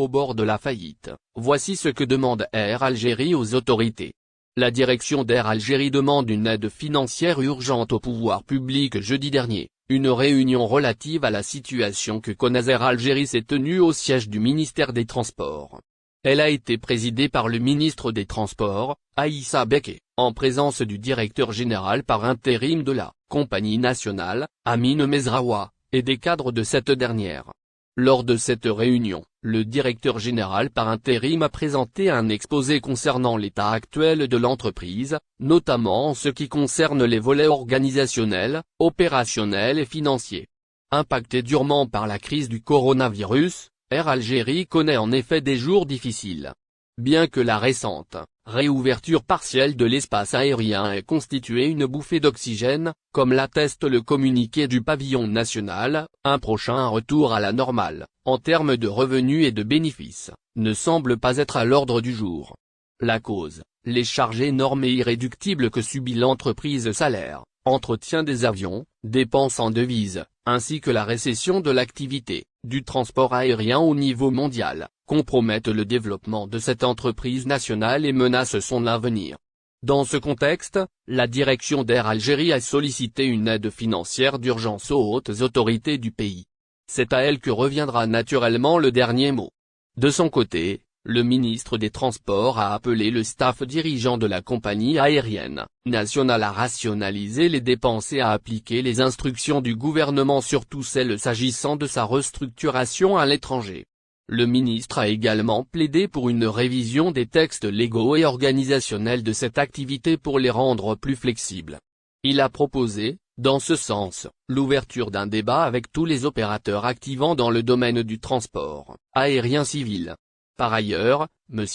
au bord de la faillite. Voici ce que demande Air Algérie aux autorités. La direction d'Air Algérie demande une aide financière urgente au pouvoir public jeudi dernier. Une réunion relative à la situation que connaît Air Algérie s'est tenue au siège du ministère des Transports. Elle a été présidée par le ministre des Transports, Aïssa Beké, en présence du directeur général par intérim de la compagnie nationale, Amine Mezraoua, et des cadres de cette dernière. Lors de cette réunion, le directeur général par intérim a présenté un exposé concernant l'état actuel de l'entreprise, notamment en ce qui concerne les volets organisationnels, opérationnels et financiers. Impacté durement par la crise du coronavirus, Air Algérie connaît en effet des jours difficiles. Bien que la récente réouverture partielle de l'espace aérien ait constitué une bouffée d'oxygène, comme l'atteste le communiqué du pavillon national, un prochain retour à la normale, en termes de revenus et de bénéfices, ne semble pas être à l'ordre du jour. La cause, les charges énormes et irréductibles que subit l'entreprise salaires, entretien des avions, dépenses en devises, ainsi que la récession de l'activité du transport aérien au niveau mondial, compromettent le développement de cette entreprise nationale et menacent son avenir. Dans ce contexte, la direction d'Air Algérie a sollicité une aide financière d'urgence aux hautes autorités du pays. C'est à elle que reviendra naturellement le dernier mot. De son côté, le ministre des Transports a appelé le staff dirigeant de la compagnie aérienne nationale à rationaliser les dépenses et à appliquer les instructions du gouvernement, surtout celles s'agissant de sa restructuration à l'étranger. Le ministre a également plaidé pour une révision des textes légaux et organisationnels de cette activité pour les rendre plus flexibles. Il a proposé, dans ce sens, l'ouverture d'un débat avec tous les opérateurs activant dans le domaine du transport aérien civil. Par ailleurs, M.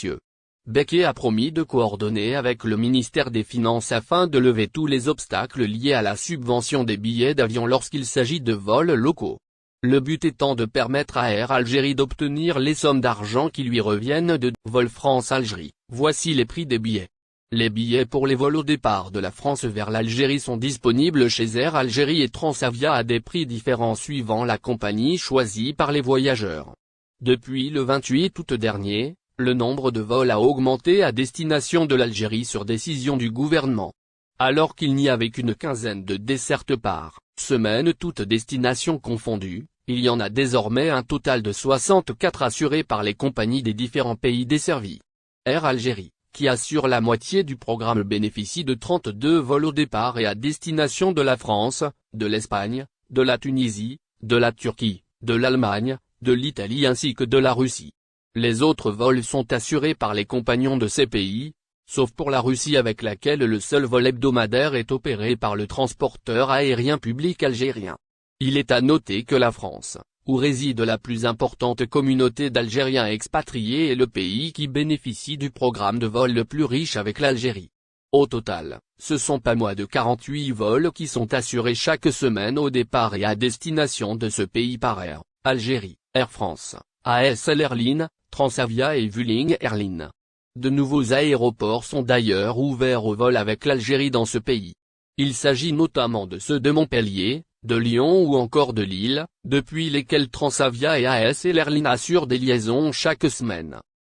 Beké a promis de coordonner avec le ministère des Finances afin de lever tous les obstacles liés à la subvention des billets d'avion lorsqu'il s'agit de vols locaux. Le but étant de permettre à Air Algérie d'obtenir les sommes d'argent qui lui reviennent de Vol France-Algérie. Voici les prix des billets. Les billets pour les vols au départ de la France vers l'Algérie sont disponibles chez Air Algérie et Transavia à des prix différents suivant la compagnie choisie par les voyageurs. Depuis le 28 août dernier, le nombre de vols a augmenté à destination de l'Algérie sur décision du gouvernement. Alors qu'il n'y avait qu'une quinzaine de dessertes par semaine toutes destinations confondues, il y en a désormais un total de 64 assurés par les compagnies des différents pays desservis. Air Algérie, qui assure la moitié du programme, bénéficie de 32 vols au départ et à destination de la France, de l'Espagne, de la Tunisie, de la Turquie, de l'Allemagne, de l'Italie ainsi que de la Russie. Les autres vols sont assurés par les compagnons de ces pays, sauf pour la Russie avec laquelle le seul vol hebdomadaire est opéré par le transporteur aérien public algérien. Il est à noter que la France, où réside la plus importante communauté d'Algériens expatriés, est le pays qui bénéficie du programme de vol le plus riche avec l'Algérie. Au total, ce sont pas moins de 48 vols qui sont assurés chaque semaine au départ et à destination de ce pays par Air Algérie, Air France, ASL Airlines, Transavia et Vueling Airlines. De nouveaux aéroports sont d'ailleurs ouverts au vol avec l'Algérie dans ce pays. Il s'agit notamment de ceux de Montpellier, de Lyon ou encore de Lille, depuis lesquels Transavia et ASL Airlines assurent des liaisons chaque semaine.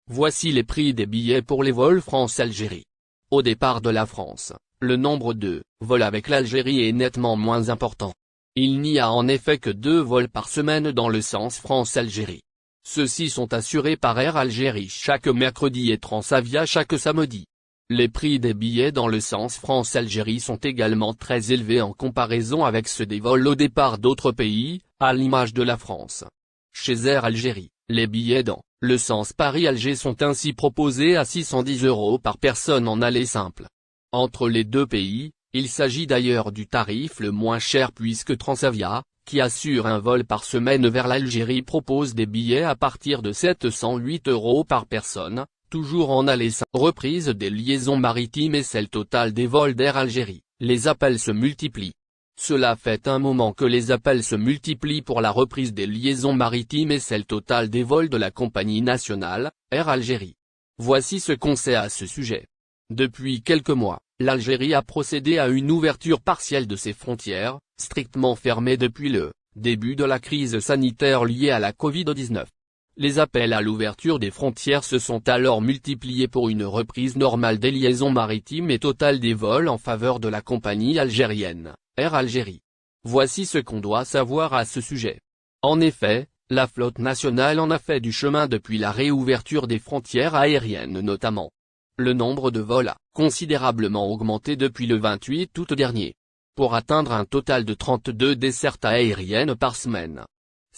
Voici les prix des billets pour les vols France-Algérie. Au départ de la France, le nombre de vols avec l'Algérie est nettement moins important. Il n'y a en effet que 2 vols par semaine dans le sens France-Algérie. Ceux-ci sont assurés par Air Algérie chaque mercredi et Transavia chaque samedi. Les prix des billets dans le sens France-Algérie sont également très élevés en comparaison avec ceux des vols au départ d'autres pays, à l'image de la France. Chez Air Algérie, les billets dans le sens Paris-Alger sont ainsi proposés à 610 € par personne en aller simple. Entre les deux pays, il s'agit d'ailleurs du tarif le moins cher puisque Transavia, qui assure un vol par semaine vers l'Algérie, propose des billets à partir de 708 € par personne, toujours en aller simple. Reprise des liaisons maritimes et celle totale des vols d'Air Algérie, les appels se multiplient. Cela fait un moment que les appels se multiplient pour la reprise des liaisons maritimes et celle totale des vols de la compagnie nationale, Air Algérie. Voici ce qu'on sait à ce sujet. Depuis quelques mois, l'Algérie a procédé à une ouverture partielle de ses frontières, strictement fermées depuis le début de la crise sanitaire liée à la Covid-19. Les appels à l'ouverture des frontières se sont alors multipliés pour une reprise normale des liaisons maritimes et totale des vols en faveur de la compagnie algérienne, Air Algérie. Voici ce qu'on doit savoir à ce sujet. En effet, la flotte nationale en a fait du chemin depuis la réouverture des frontières aériennes notamment. Le nombre de vols a considérablement augmenté depuis le 28 août dernier, pour atteindre un total de 32 dessertes aériennes par semaine.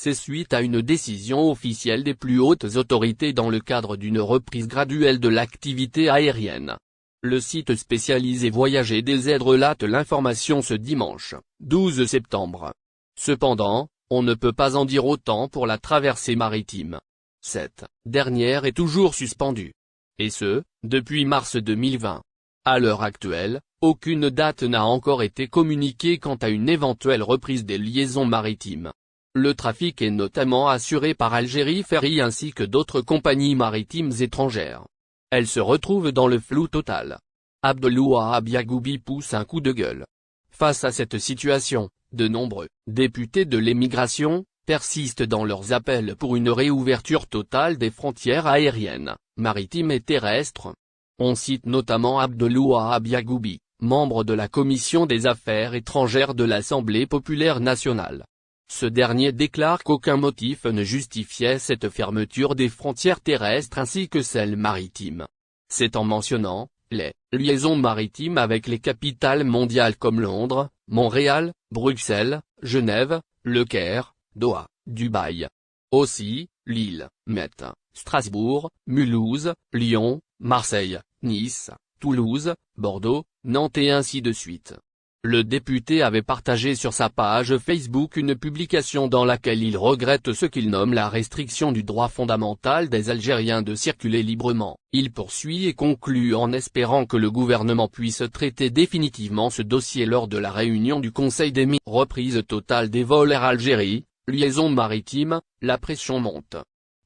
C'est suite à une décision officielle des plus hautes autorités dans le cadre d'une reprise graduelle de l'activité aérienne. Le site spécialisé Voyager DZ relate l'information ce dimanche, 12 septembre. Cependant, on ne peut pas en dire autant pour la traversée maritime. Cette dernière est toujours suspendue. Et ce, depuis mars 2020. À l'heure actuelle, aucune date n'a encore été communiquée quant à une éventuelle reprise des liaisons maritimes. Le trafic est notamment assuré par Algérie Ferry ainsi que d'autres compagnies maritimes étrangères. Elle se retrouve dans le flou total. Abdelwahab Yagoubi pousse un coup de gueule. Face à cette situation, de nombreux députés de l'émigration persistent dans leurs appels pour une réouverture totale des frontières aériennes, maritimes et terrestres. On cite notamment Abdelwahab Yagoubi, membre de la Commission des Affaires étrangères de l'Assemblée populaire nationale. Ce dernier déclare qu'aucun motif ne justifiait cette fermeture des frontières terrestres ainsi que celles maritimes. C'est en mentionnant les liaisons maritimes avec les capitales mondiales comme Londres, Montréal, Bruxelles, Genève, Le Caire, Doha, Dubaï. Aussi, Lille, Metz, Strasbourg, Mulhouse, Lyon, Marseille, Nice, Toulouse, Bordeaux, Nantes et ainsi de suite. Le député avait partagé sur sa page Facebook une publication dans laquelle il regrette ce qu'il nomme la restriction du droit fondamental des Algériens de circuler librement. Il poursuit et conclut en espérant que le gouvernement puisse traiter définitivement ce dossier lors de la réunion du Conseil des ministres. Reprise totale des vols Air Algérie, liaison maritime, la pression monte.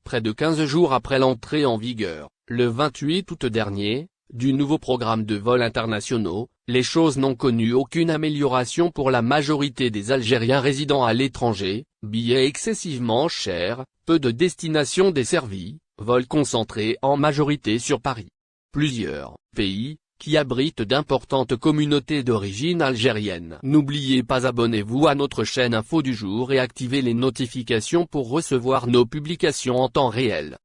Près de 15 jours après l'entrée en vigueur, le 28 août dernier, du nouveau programme de vols internationaux, les choses n'ont connu aucune amélioration pour la majorité des Algériens résidant à l'étranger, billets excessivement chers, peu de destinations desservies, vols concentrés en majorité sur Paris. Plusieurs pays, qui abritent d'importantes communautés d'origine algérienne. N'oubliez pas abonnez-vous à notre chaîne Info du jour et activez les notifications pour recevoir nos publications en temps réel.